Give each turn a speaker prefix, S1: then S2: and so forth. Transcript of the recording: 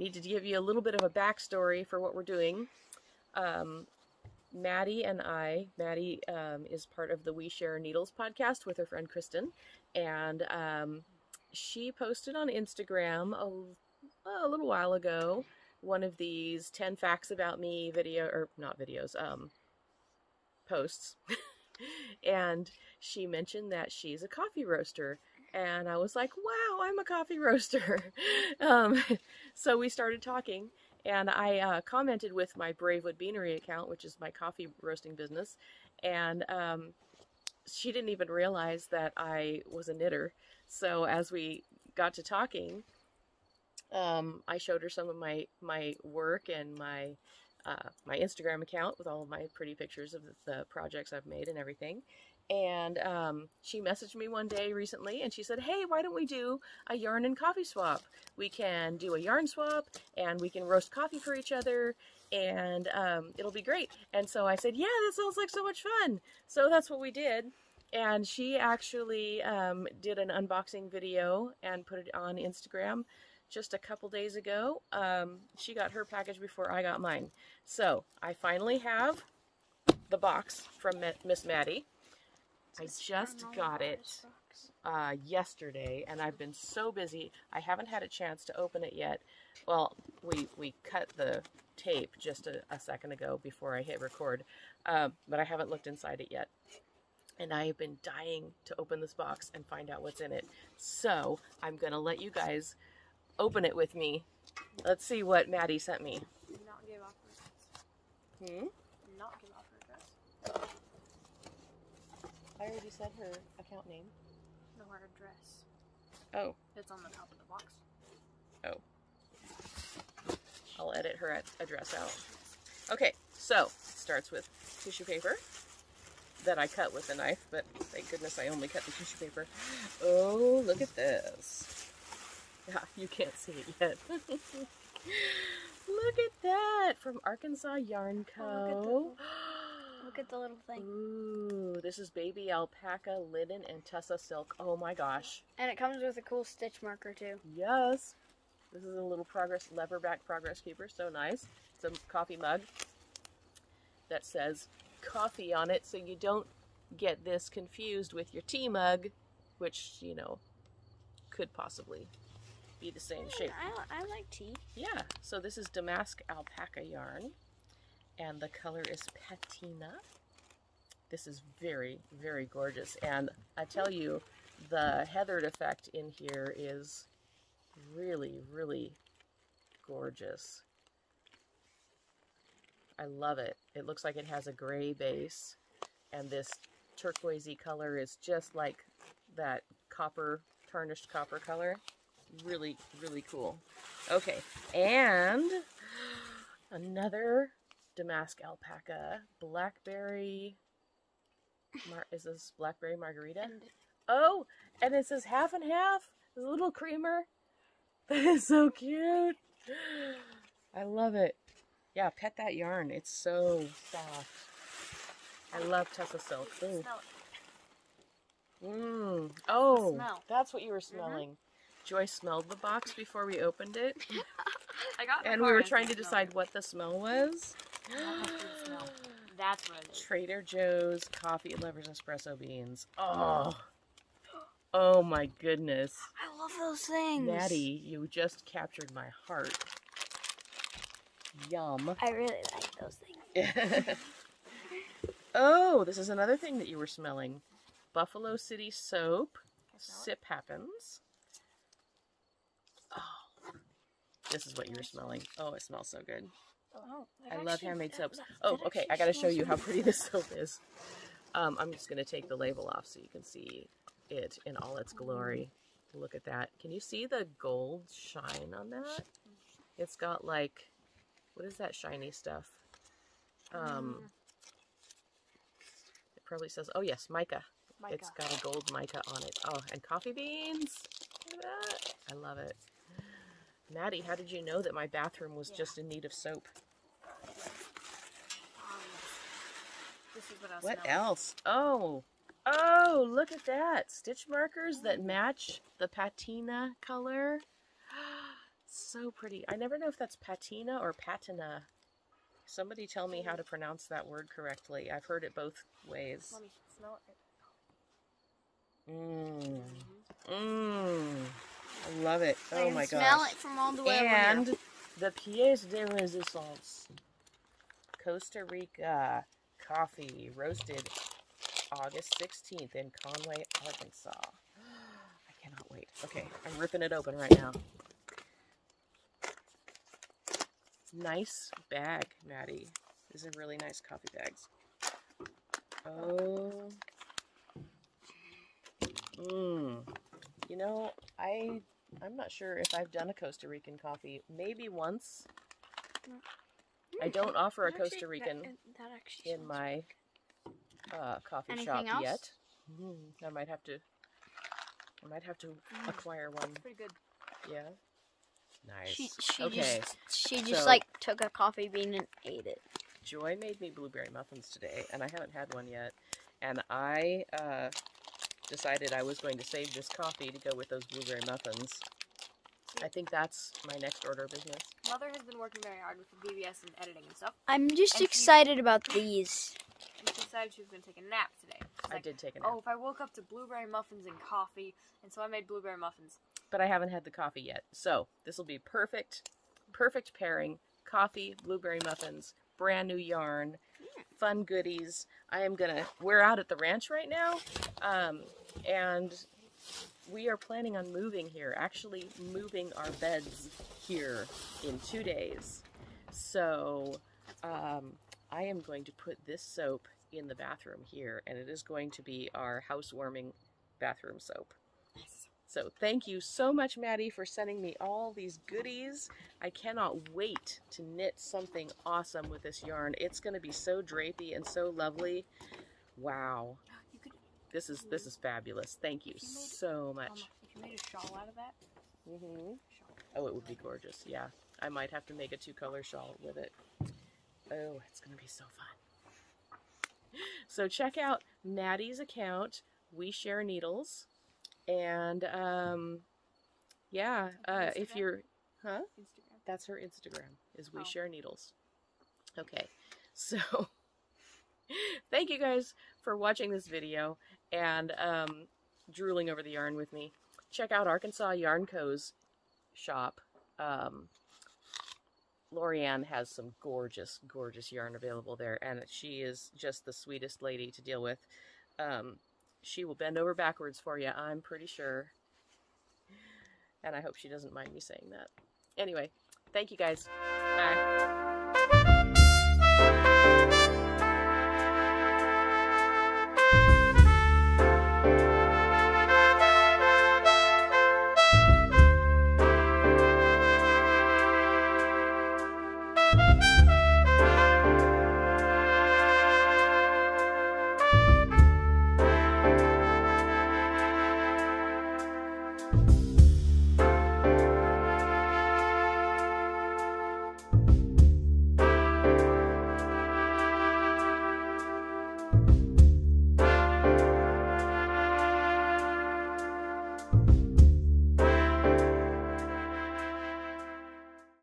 S1: need to give you a little bit of a backstory for what we're doing. Maddie and Maddie is part of the We Share Needles podcast with her friend Kristen, and she posted on Instagram a little while ago one of these 10 facts about me video, or not videos, posts. And she mentioned that she's a coffee roaster, and I was like, wow, I'm a coffee roaster. So we started talking, and I commented with my Bravewood Beanery account, which is my coffee roasting business, and she didn't even realize that I was a knitter. So as we got to talking, I showed her some of my work and my Instagram account with all of my pretty pictures of the projects I've made and everything. And she messaged me one day recently, and she said, hey, why don't we do a yarn and coffee swap? We can do a yarn swap, and we can roast coffee for each other, and it'll be great. And so I said, yeah, that sounds like so much fun. So that's what we did. And she actually did an unboxing video and put it on Instagram just a couple days ago. She got her package before I got mine. So I finally have the box from Miss Maddie. I just got it yesterday, and I've been so busy. I haven't had a chance to open it yet. Well, we cut the tape just a second ago before I hit record, but I haven't looked inside it yet. And I have been dying to open this box and find out what's in it. So I'm going to let you guys open it with me. Let's see what Maddie sent me.
S2: Do not give off her address. Do not give off her address.
S1: I already said her account name.
S2: No, her address.
S1: Oh.
S2: It's on the top of the box.
S1: Oh. I'll edit her address out. Okay, so it starts with tissue paper that I cut with a knife, but thank goodness I only cut the tissue paper. Oh, look at this. Yeah, you can't see it yet. Look at that, from Arkansas Yarn Co.
S2: Oh, look at the little thing.
S1: Ooh, this is baby alpaca, linen, and tussa silk. Oh my gosh.
S2: And it comes with a cool stitch marker too.
S1: Yes. This is a little leatherback progress keeper, so nice. It's a coffee mug that says coffee on it, so you don't get this confused with your tea mug, which, you know, could possibly be the same shape.
S2: I like tea.
S1: Yeah, so this is Damask alpaca yarn, and the color is patina. This is very, very gorgeous, and I tell you, the heathered effect in here is really, really gorgeous. I love it. It looks like it has a gray base, and this turquoisey color is just like that copper, tarnished copper color. Really, really cool. Okay, and another Damask alpaca, Blackberry, is this Blackberry Margarita? Oh, and it says half and half. This little creamer. That is so cute. I love it. Yeah, pet that yarn. It's so soft. I love tussa silk. Oh, that's what you were smelling. Joy smelled the box before we opened it.
S2: I got
S1: and we were trying to decide what the smell was.
S2: That's what it is.
S1: Trader Joe's Coffee Lovers Espresso Beans. Oh. Oh my goodness.
S2: I love those things.
S1: Maddie, you just captured my heart. Yum.
S2: I really like those things.
S1: Oh, this is another thing that you were smelling. Buffalo City soap. Sip happens. Oh, this is what you were smelling. Oh, it smells so good.
S2: Oh,
S1: I love handmade soaps. Oh, okay, I gotta show you how pretty this soap is. I'm just gonna take the label off so you can see it in all its glory. Look at that. Can you see the gold shine on that? It's got like, what is that shiny stuff? It probably says, oh yes, mica. It's got a gold mica on it. Oh, and coffee beans. Look at that. I love it. Maddie, how did you know that my bathroom was just in need of soap?
S2: This is what else.
S1: What else? Oh, oh, look at that. Stitch markers that match the patina color. So pretty. I never know if that's patina or patina. Somebody tell me how to pronounce that word correctly. I've heard it both ways.
S2: Let me smell it.
S1: I love it. Oh my gosh.
S2: Smell it from all the way over here.
S1: And the pièce de résistance. Costa Rica coffee, roasted August 16th in Conway, Arkansas. I cannot wait. Okay, I'm ripping it open right now. Nice bag, Maddie. These are really nice coffee bags. Oh. You know, I'm not sure if I've done a Costa Rican coffee. Maybe once. I don't offer a Costa Rican in my coffee shop yet. I might have to acquire one.
S2: Pretty good.
S1: Yeah. Nice.
S2: She just like took a coffee bean and ate it.
S1: Joy made me blueberry muffins today, and I haven't had one yet. And I decided I was going to save this coffee to go with those blueberry muffins. I think that's my next order of business.
S2: Mother has been working very hard with the BBS and editing and stuff.
S3: I'm just excited about these.
S2: And she decided she was going to take a nap today.
S1: I did take a nap.
S2: Oh, if I woke up to blueberry muffins and coffee, and so I made blueberry muffins.
S1: But I haven't had the coffee yet. So this will be perfect pairing. Coffee, blueberry muffins, brand new yarn, fun goodies. We're out at the ranch right now, and we are planning on moving here, actually moving our beds here in 2 days. So I am going to put this soap in the bathroom here, and it is going to be our housewarming bathroom soap. So thank you so much, Maddie, for sending me all these goodies. I cannot wait to knit something awesome with this yarn. It's going to be so drapey and so lovely. Wow. This is fabulous. Thank you so much.
S2: If you made a shawl out of that.
S1: Oh, it would be gorgeous. Yeah. I might have to make a 2-color shawl with it. Oh, it's going to be so fun. So check out Maddie's account, We Share Needles. And, if you're,
S2: Instagram.
S1: That's her Instagram, is We Share Needles. Okay, so, thank you guys for watching this video and, drooling over the yarn with me. Check out Arkansas Yarn Co.'s shop. Lorianne has some gorgeous, gorgeous yarn available there, and she is just the sweetest lady to deal with. She will bend over backwards for you, I'm pretty sure. And I hope she doesn't mind me saying that. Anyway, thank you guys. Bye.